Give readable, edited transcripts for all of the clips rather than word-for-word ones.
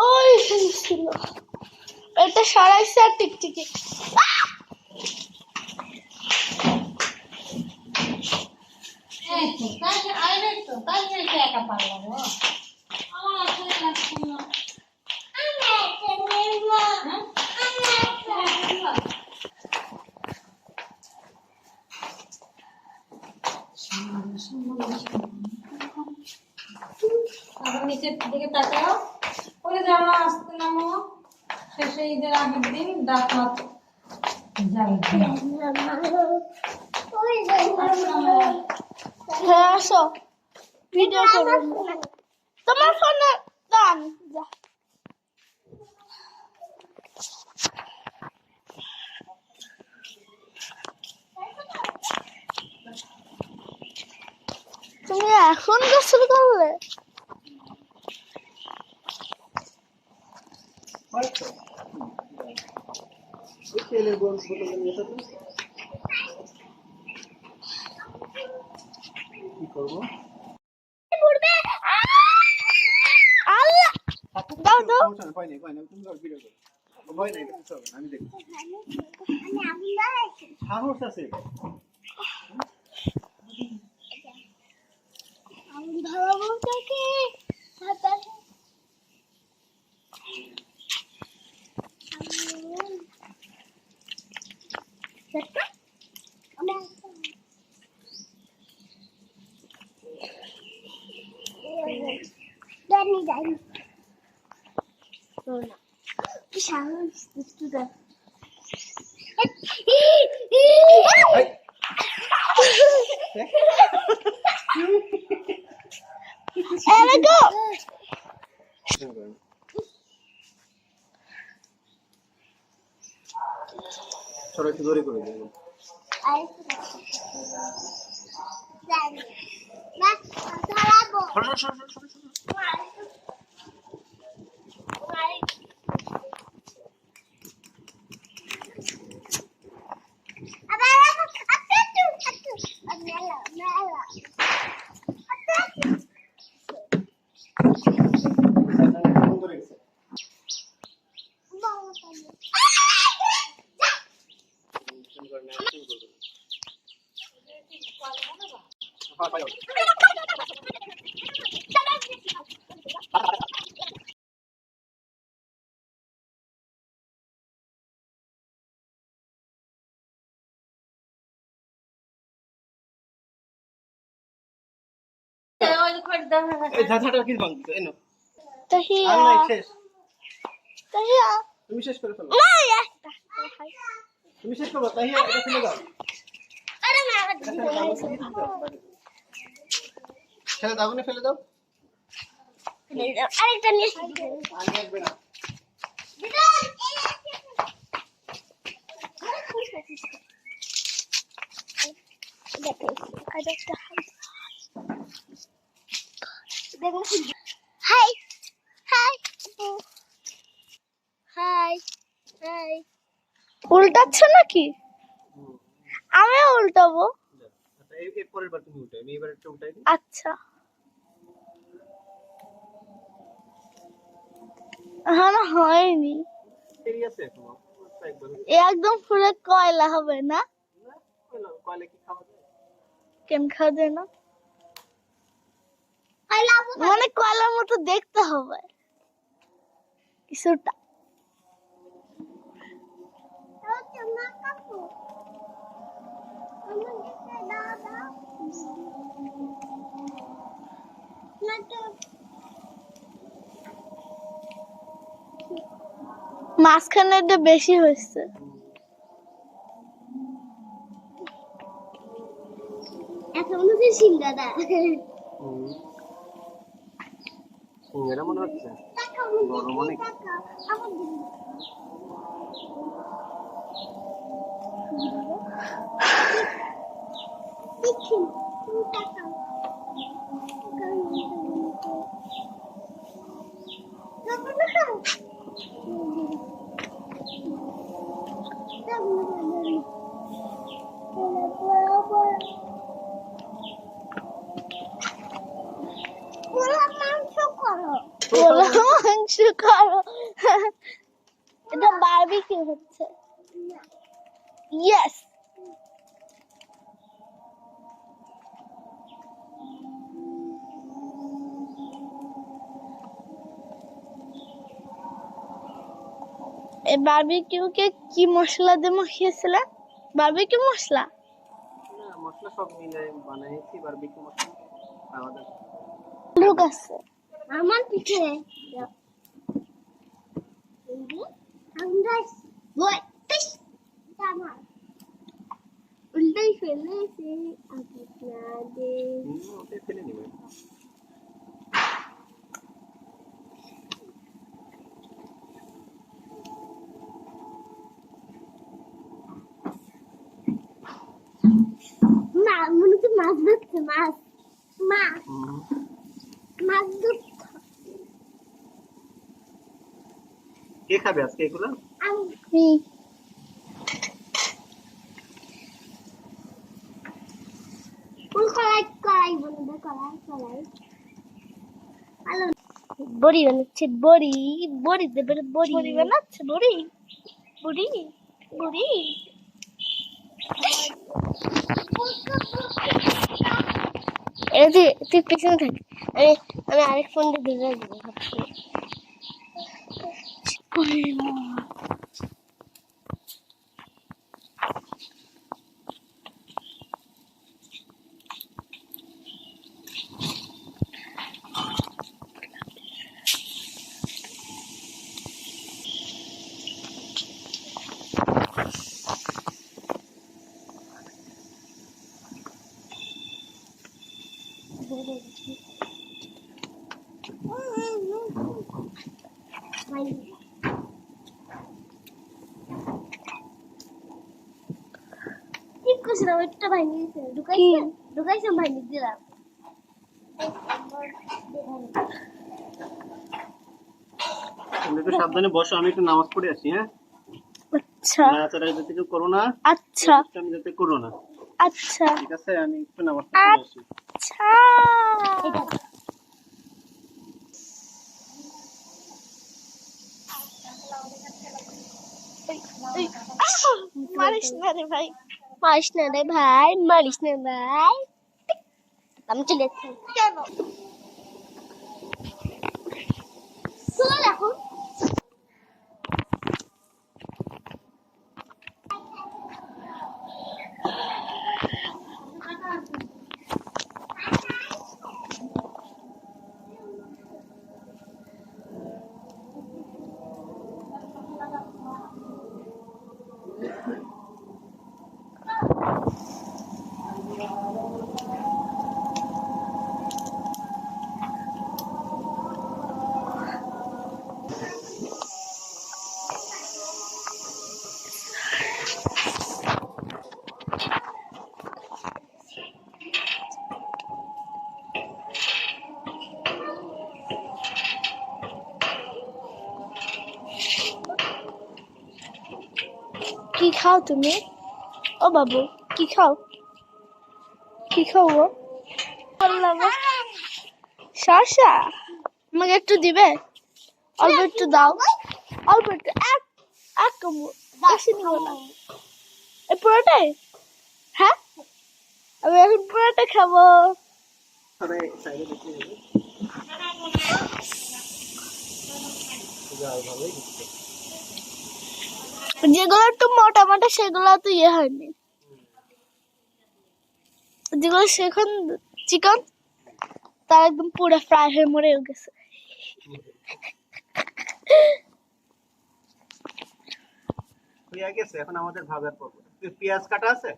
ওই ছিল এটা সরাইছে আর টিকটিকি নিচের দিকে তাকাও ওই জানা আসতে নামো শেষে ঈদের আগের দিন ডাকাত যাবে হ্যাঁ আসো ভিডিও করো তোমার ফোনে দান তুমি এখন গোসল করলে কি করবো দাও দাও ভয় নেই তুমি ভিডিও করো ভয় নেই আমি দেখি সাহস আছে আমি ধরবো তোকে Danny, Danny. Sonra. Bir şahın üstü de. Eve go. চলো একটু জোরে করে দেবো তুমি শেষ করে ফেলো তুমি শেষ করো তাই এটা ফেলে দাও ফেলে দাও না ফেলে দাও আরেকটা নিয়ে আমি আসবে না হাই হাই হাই হাই উল্টাচ্ছ নাকি আমিও উল্টাবো এই পরের বার তুমি উল্টাই আমি এবার একটা উল্টাই দিই আচ্ছা হ্যাঁ হয়নি দেরি আছে এখনো একবার একদম পুরো কয়লা হবে না কয়লা কি খাওয়া যায় কেন খাওয়া যায় না মানে কয়লার মতো দেখতে হবে কিছুটা মাঝখানে বেশি হয়েছে এখন সিঙ্গারা সিঙ্গারা মনে হচ্ছে গরম অনেক করো। এটা বারবিকিউ হচ্ছে। ইয়েস। এই বারবিকিউ কে কি মশলা দিয়ে মাখিয়েছিলে? বারবিকিউ মশলা? না মশলা সব মিলে বানাইছি বারবিকিউ মশলা আলাদা। লোক আছে আমার পিঠে। উল্টাই ফেলেছে আপনাদের। ওটা ফেলে নিবে। মা মনে হচ্ছে মাছ ধরছে। মাছ মাছ মাছ ধরছে। কে খাবে আজকে এগুলো? আমি। ফুল কলাই কলাই বলবে কলাই কলাই। হ্যালো বড়ি বানাচ্ছে বড়ি। বড়ি দেবে বড়ি। বড়ি বানাচ্ছে বড়ি। বড়ি বড়ি। এই যে তুই পেছনে থাক। আমি আরেক ফোনটা ধরে দেবো ভাবছি। ঠিক করছিলাম একটা ভাই নিয়েছে ঢুকাইছে ভাই নিয়ে দিলাম। তুমি একটু সাবধানে বসো, আমি একটু নামাজ পড়ে আসি। হ্যাঁ আচ্ছা নাড়াচাড়া যাতে কেউ করো না। আচ্ছা আমি যাতে করো না। আচ্ছা ঠিক আছে আমি একটু নামাজ পড়ে আসি। আচ্ছা। মারিস না রে ভাই। মারিস না রে ভাই। মারিস না ভাই। আমি চলে যাচ্ছি। কেন চল এখন। কি খাও তুমি? ও বাবু কি খাও? কি খাও গো? বললাম শসা। আমাকে একটু দিবে? অল্প একটু দাও। অল্প একটু এক এক কামড় বেশি নিব না। এই পুরোটাই? হ্যাঁ আমি এখন পুরোটা খাবো। আরে সাইডে দেখতে হবে। যাও ভালোই দিচ্ছে। যেগুলো একটু মোটা মোটা সেগুলো তো ইয়ে হয়নি। যেগুলো সেখন চিকেন তার একদম পুরো ফ্রাই হয়ে মরে গেছে। হয়ে গেছে, এখন আমাদের ভাবের পর্ব। পেঁয়াজ কাটা আছে?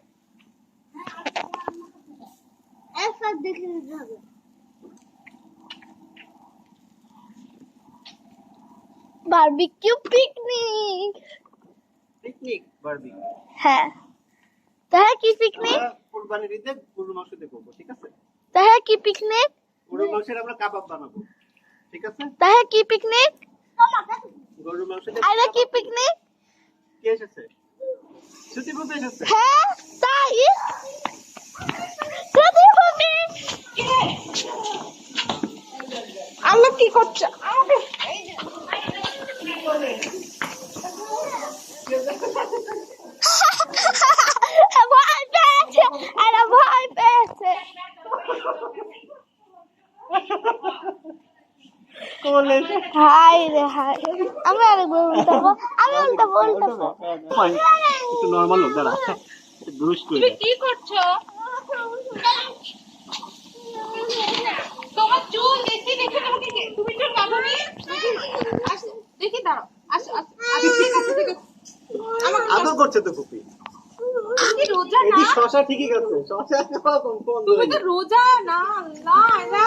একবার দেখে নিতে হবে। Barbecue picnic. Picnic barbecue. হ্যাঁ তাহলে কি পিকনিক? কুরবানির ঈদে গরুর মাংস দিয়ে করবো, ঠিক আছে? তাহলে কি পিকনিক? গরুর মাংসের আমরা কাবাব বানাবো, ঠিক আছে? তাহলে কি পিকনিক? গরুর মাংস দিয়ে আরে কি পিকনিক? কে এসেছে? ছুটি বলতে এসেছে। হ্যাঁ তাই সত্যি হবে। আল্লাহ কি করছে? বলেছে হাই রে হাই, আমি আরেকবার উল্টাবো, আমি উল্টাবো। একটু নরমাল হোক, দাঁড়া দুষ্ট হয়ে যায়। কি করছো? তোমার চুল দেখি দেখি তোমাকে তুমি চুল কাটোনি? দেখি দাঁড়াও, আসো আসো, ঠিক আছে ঠিক আছে। আদর করছে তো ফুপি। কি রোজা না? এটি শশা ঠিকই খাচ্ছে, শশা খাওয়া কোন তুমি তো রোজা না, আল্লাহ না।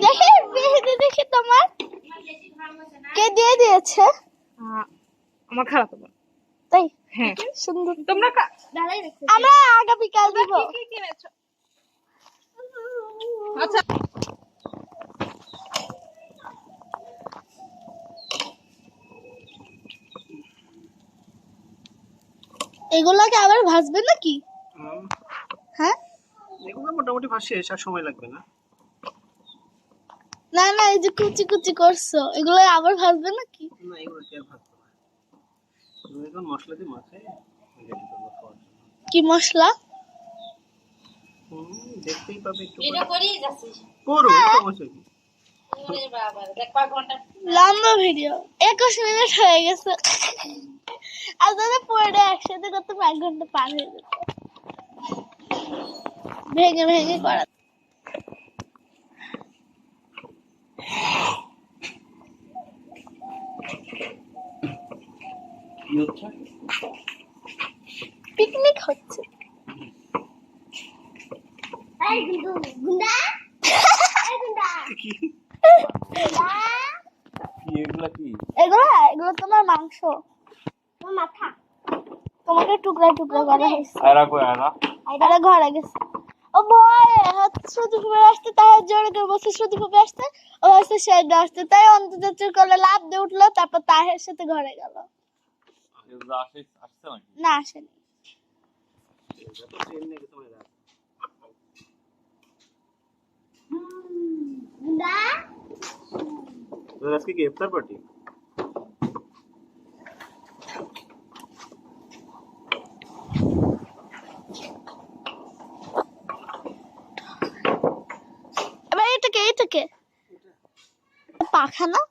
দেখি মেহেদি দেখি তোমার কে দিয়ে দিয়েছে? আমার খারাপ হবে। তাই হ্যাঁ সুন্দর। তোমরা আমরা আগামীকাল দিব। কি কিনেছো? আচ্ছা এগুলাকে আবার ভাজবে নাকি? হ্যাঁ এগুলো মোটামুটি ভাসে শেষ, আর সময় লাগবে না। না না, এই যে কুচি কুচি করছো এগুলো আবার ভাজবে নাকি? না এগুলো কি আর ভাজতে হয়, এখন মশলা দিয়ে মাখায় রেডি করবো খাওয়ার জন্য। কি মশলা? দেখতেই পাবে একটু এটা করেই যাচ্ছিস করো, সমস্যা কি। ওরে বাবা দেখ কয় ঘন্টা লম্বা ভিডিও 21 মিনিট হয়ে গেছে। আর যদি পরে একসাথে করতে 5 ঘন্টা পার হয়ে যেত। ভেঙে ভেঙে করা। কি হচ্ছে? পিকনিক হচ্ছে। কি এগুলা কি? এগুলো এগুলো তোমার মাংস, মাথা তোমাকে টুকরা টুকরা করা হয়েছে। আয়রা কই আয়রা? আরে ঘরে গেছে। ও ভয় হচ্ছে, শ্রুতি ফুপে আসতে তাই জোরে করে বসে, শ্রুতি ফুপে আসতে ও হচ্ছে শেড আসতে, তাই অন্তর্জাতির করলে লাভ দিয়ে উঠলো, তারপর তাহের সাথে ঘরে গেল। এগুলা আসছে নাকি? না আসেনি। এটা তো সেম নাকি তোমার রাত? তোর আজকে কি ইফতার পার্টি? এবার এটাকে পাখা না?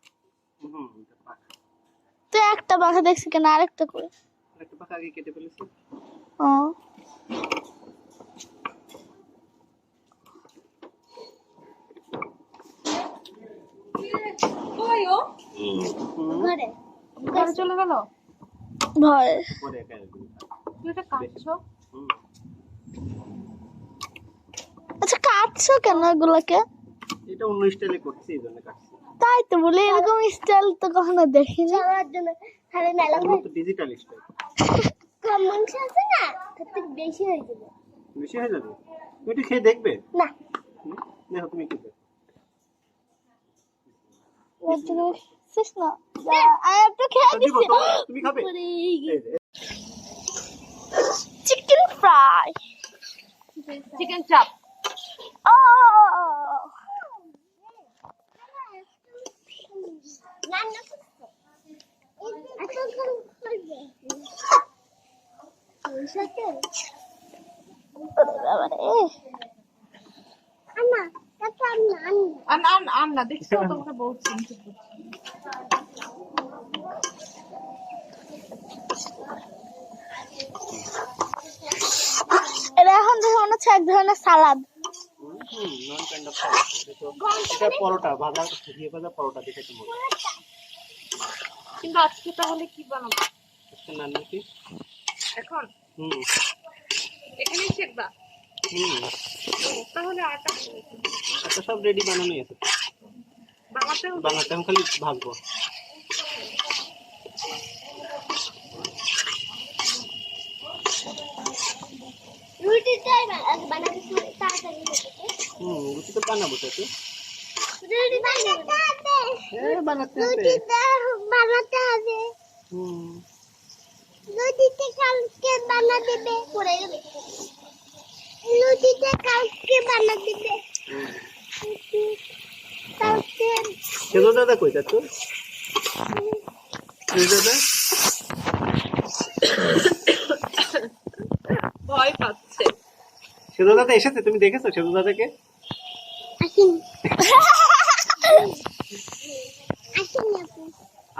এটা পাখা। তো একটা পাখা দেখছি কেন, আরেকটা করে? একটা পাখা আগে কেটে ফেলেছি। ও কই ও ঘরে ঘরে চলে গেল? ভয়। পরে একা একদম। তুই এটা কাটছো? আচ্ছা কাটছো কেন এগুলাকে? এটা অন্য স্টাইলে করছি, এই জন্য কাটছি। তাই তো বলি, এরকম স্টাইল তো কখনো দেখিনি। তো ডিজিটাল স্টাইল। কম মাংস আছে না, তাতে বেশি হয়ে যাবে। বেশি হয়ে যাবে? তুমি একটু খেয়ে দেখবে? না দেখো তুমি কি দেখো। শেষ না, আমি একটু খেয়ে দিব দিচ্ছি। তো, তুমি খাবে? চিকেন ফ্রাই, চিকেন চাপ। ও আন না দেখছো তোমাকে বলছি। এটা এখন দেখে মনে হচ্ছে এক ধরনের সালাদ। নন কাইন্ড অফ এটা পরোটা, ভাজা ঘিয়ে ভাজা পরোটা দেখে তো মনে হয়। কিন্তু আজকে তাহলে কি বানাবো? আজকে নান নাকি? এখন হুম এখানেই শেখবা? তাহলে আটা আচ্ছা সব রেডি বানানোই আছে, বানাতে হবে। বানাতে আমি খালি ভাজবো। রুটিটাই বানাতে তাড়াতাড়ি রুটি তো বানাবো তো তুই। রুটি বানাতে হবে, বানাতে হবে। রুটিটা বানাতে হবে। রুটিটা কালকে বানা দেবে, পড়ে যাবে। রুটিটা কালকে বানা দেবে, কালকে। সেজো দাদা কই যাচ্ছ? সেজো দাদা ভয় পাচ্ছে। সেজো দাদা এসেছে, তুমি দেখেছো সেজো দাদাকে? আসেন।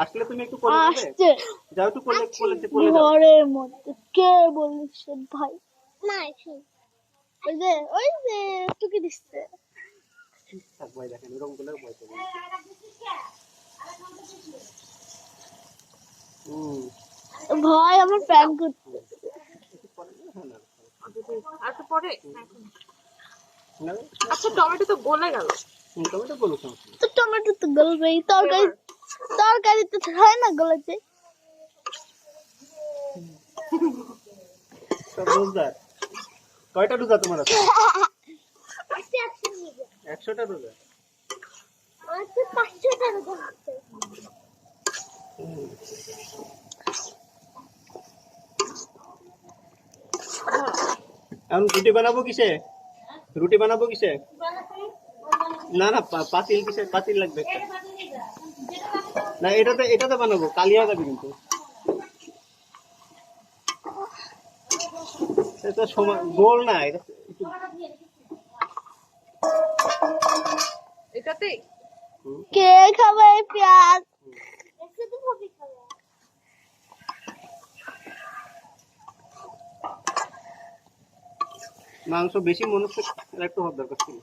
আসলে তুমি একটু কোলে দিবে আসছে যাও একটু কোলে কোলে দাও ঘরের মধ্যে কে বলিস ভাই ওই যে টুকি দিচ্ছে থাক ভাই দেখেন এরকম করলে ভয় পাবে ভয় আমার প্যান করতে আচ্ছা পরে না আচ্ছা টমেটো তো গলে গেল টমেটো বলো সমস্যা নেই। তো টমেটো তো গলবেই তরকারিতে তো হয় না গলেছে সব রোজগার কয়টা রোজা তোমার আছে 100টা রোজা এখন রুটি বানাবো কিসে না না পাতিল কিসে পাতিল লাগবে একটা। না এটাতে বানাবো কালিয়া যাবে কিন্তু এটা সমান গোল না এটা এটাতে কে খাবে পেঁয়াজ মাংস বেশি মনে হচ্ছে একটু হওয়ার দরকার ছিল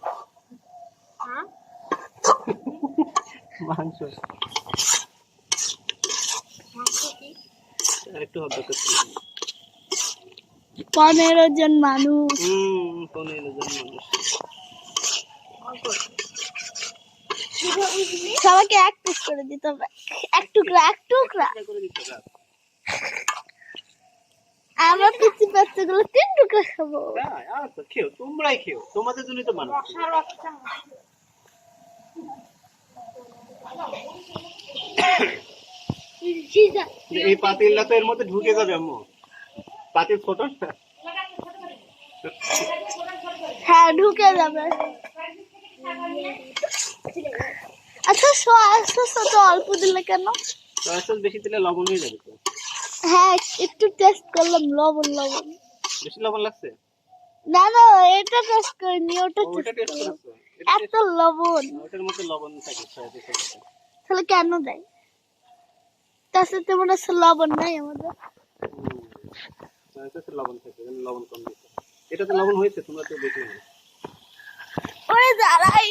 হ্যাঁ মাংস একটু হওয়ার দরকার ছিল 15 জন মানুষ 15 জন মানুষ সবাইকে এক পিস করে দিতে হবে এক টুকরা এটা করে দিতে হবে আমরা পিসি বাচ্চাগুলো 3 টুকরা খাবো হ্যাঁ আচ্ছা খেও তোমরাই খেও তোমাদের জন্যই তো বানাচ্ছি এই পাতিলটা তো এর মধ্যে ঢুকে যাবে আম্মু পাতিল ছোট না হ্যাঁ ঢুকে যাবে আচ্ছা সস তো অল্প দিলে কেন সয়া সস বেশি দিলে লবণ হয়ে যাবে তো হ্যাঁ একটু টেস্ট করলাম লবণ বেশি লবণ লাগছে না না এটা টেস্ট করিনি ওটা ওটা টেস্ট টেস্ট করেছো এত লবণ ওটার মধ্যে লবণ থাকে সয়া সসে তাহলে কেন দেয় তার সাথে মনে হচ্ছে লবণ নাই আমাদের সয়া সসে লবণ থাকে লবণ কম দিতে এটাতে লবণ হয়েছে তোমরা তো দেখলে না ওরে দাঁড়াই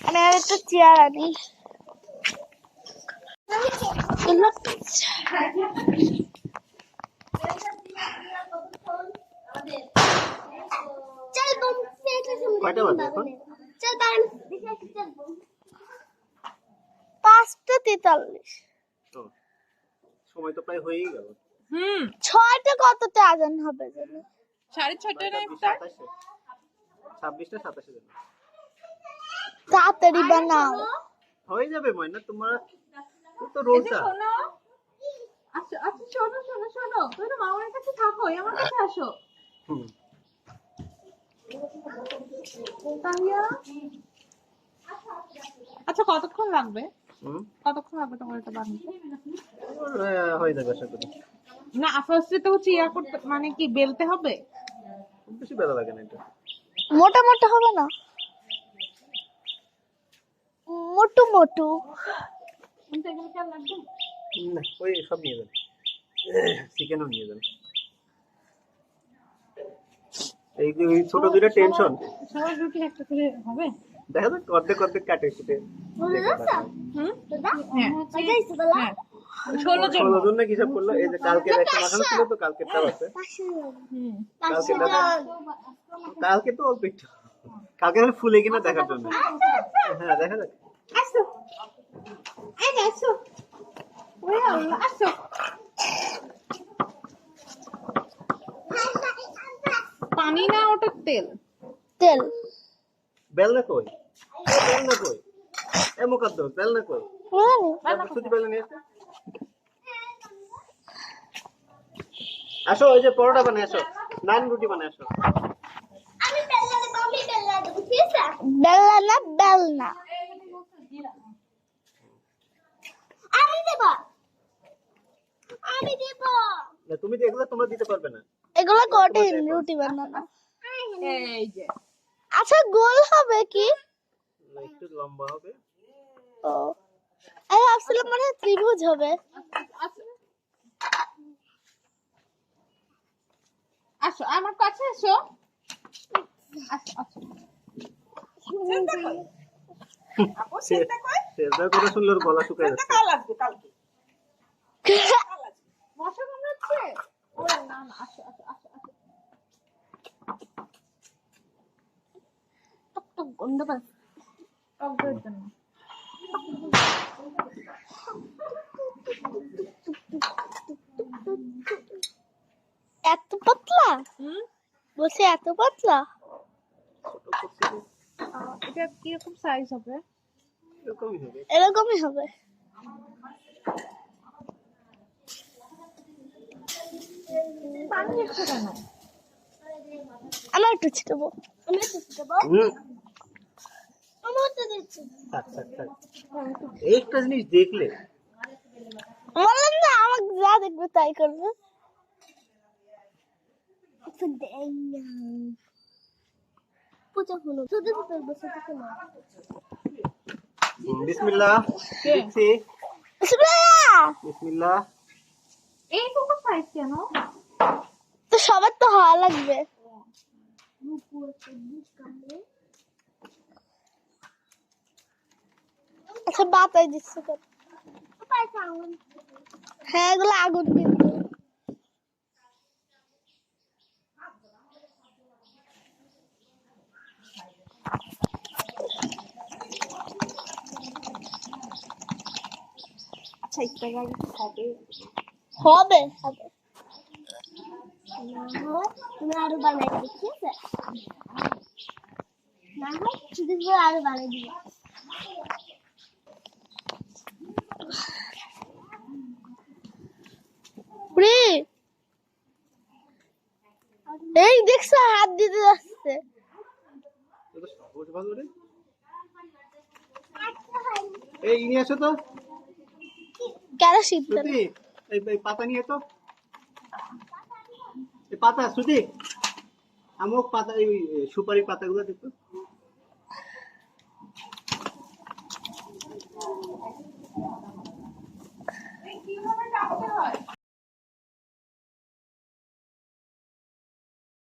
মানে আর একটা চেয়ার আনি কয়টা বাজে এখন 5:43 তো সময় তো প্রায় হয়েই গেল 6টা কতটা আজান হবে জানো 6:30 না ইফতার 26টা 27 জন তাড়াতাড়ি বানাও হয়ে যাবে ময়না তোমার তো রোজা শোনো আচ্ছা আচ্ছা শোনো শোনো শোনো তুমি তো মামার কাছে থাকো আমার কাছে আসো হুম তাহিয়া আচ্ছা কতক্ষণ লাগবে হুম তোমার এটা বানাতে হয়ে যাবে আশা করি না ফার্স্টে তো হচ্ছে ইয়া করতে মানে কি বেলতে হবে খুব বেশি বেলা লাগে না এটা মোটা মোটা হবে না মোটু মোটু এগুলো কেমন লাগবে না ওই সব নিয়ে যান চিকেনও নিয়ে যান এই যে ওই ছোট দুইটা টেনশন সবার রুটি একটা করে হবে দেখা যাক অর্ধেক অর্ধেক কাটে সেটা হুম হ্যাঁ 16 জন 16 জন না হিসাব করলো এই যে কালকে একটা মাখানো ছিল তো কালকেরটাও আছে হুম কালকে তো অল্প একটু কালকে আমি ফুলে কিনা দেখার জন্য হ্যাঁ দেখা যাক আসো এই আসো ওই আল্লাহ আসো পানি না ওটা তেল তেল বেল না কই এ মুকাদ্দর বেল না কই সুতি বেল নিয়ে আসো ওই যে পরোটা বানাই আসো নান রুটি বানাই আসো বেলনা না বেলনা না তুমি তো এগুলো তোমরা দিতে পারবে না এগুলো কঠিন রুটি বানানো এই যে আচ্ছা গোল হবে কি? না, একটু লম্বা হবে। ও আমি ভাবছিলাম মনে হয় ত্রিভুজ হবে। আসো আমার কাছে আসো। আসো আসো। সেজদা করে শুনলে ওর গলা শুকায় যাচ্ছে। মশা কামড়াচ্ছে? ওরে না না, আসো আসো আসো আসো। টক টক গন্ধ পাচ্ছি। টকদের জন্য। এত পাতলা? হুম, বলছি এত পাতলা? ছোট করছি যে, এটা কিরকম সাইজ হবে? এরকমই হবে। এরকমই হবে। পানি এসছে কেন? আমার একটু ছিটাবো। আমি একটু ছিটাবো। আমার তো দিচ্ছি। থাক থাক থাক। একটা জিনিস দেখলে বললাম না আমাকে যা দেখবে তাই করবে। একটু দেই না। পূজা হলো। শুধু করবো শুধু করবো। বিসমিল্লাহ কে? দিচ্ছি। বিসমিল্লাহ। বিসমিল্লাহ। এইটুকু সাইজ কেন? তো সবার তো হওয়া লাগবে। আচ্ছা বাতাই দিচ্ছে তো। হ্যাঁ এগুলো আগুন কিন্তু। আচ্ছা একটু আগে হবে। হবে হবে। তুমি আরো বানাই দিবে ঠিক আছে? না হয় শুধু আরো বানাই দিবে। এই দেখছো হাত দিতে যাচ্ছে। এটা সহজ ভালো রে। এই নিয়ে আসো তো। কেরোসিন তেল। শ্রুতি, এই পাতা নিয়ে তো। এই পাতা শ্রুতি, আমক পাতা, এই সুপারি পাতাগুলো দেখো।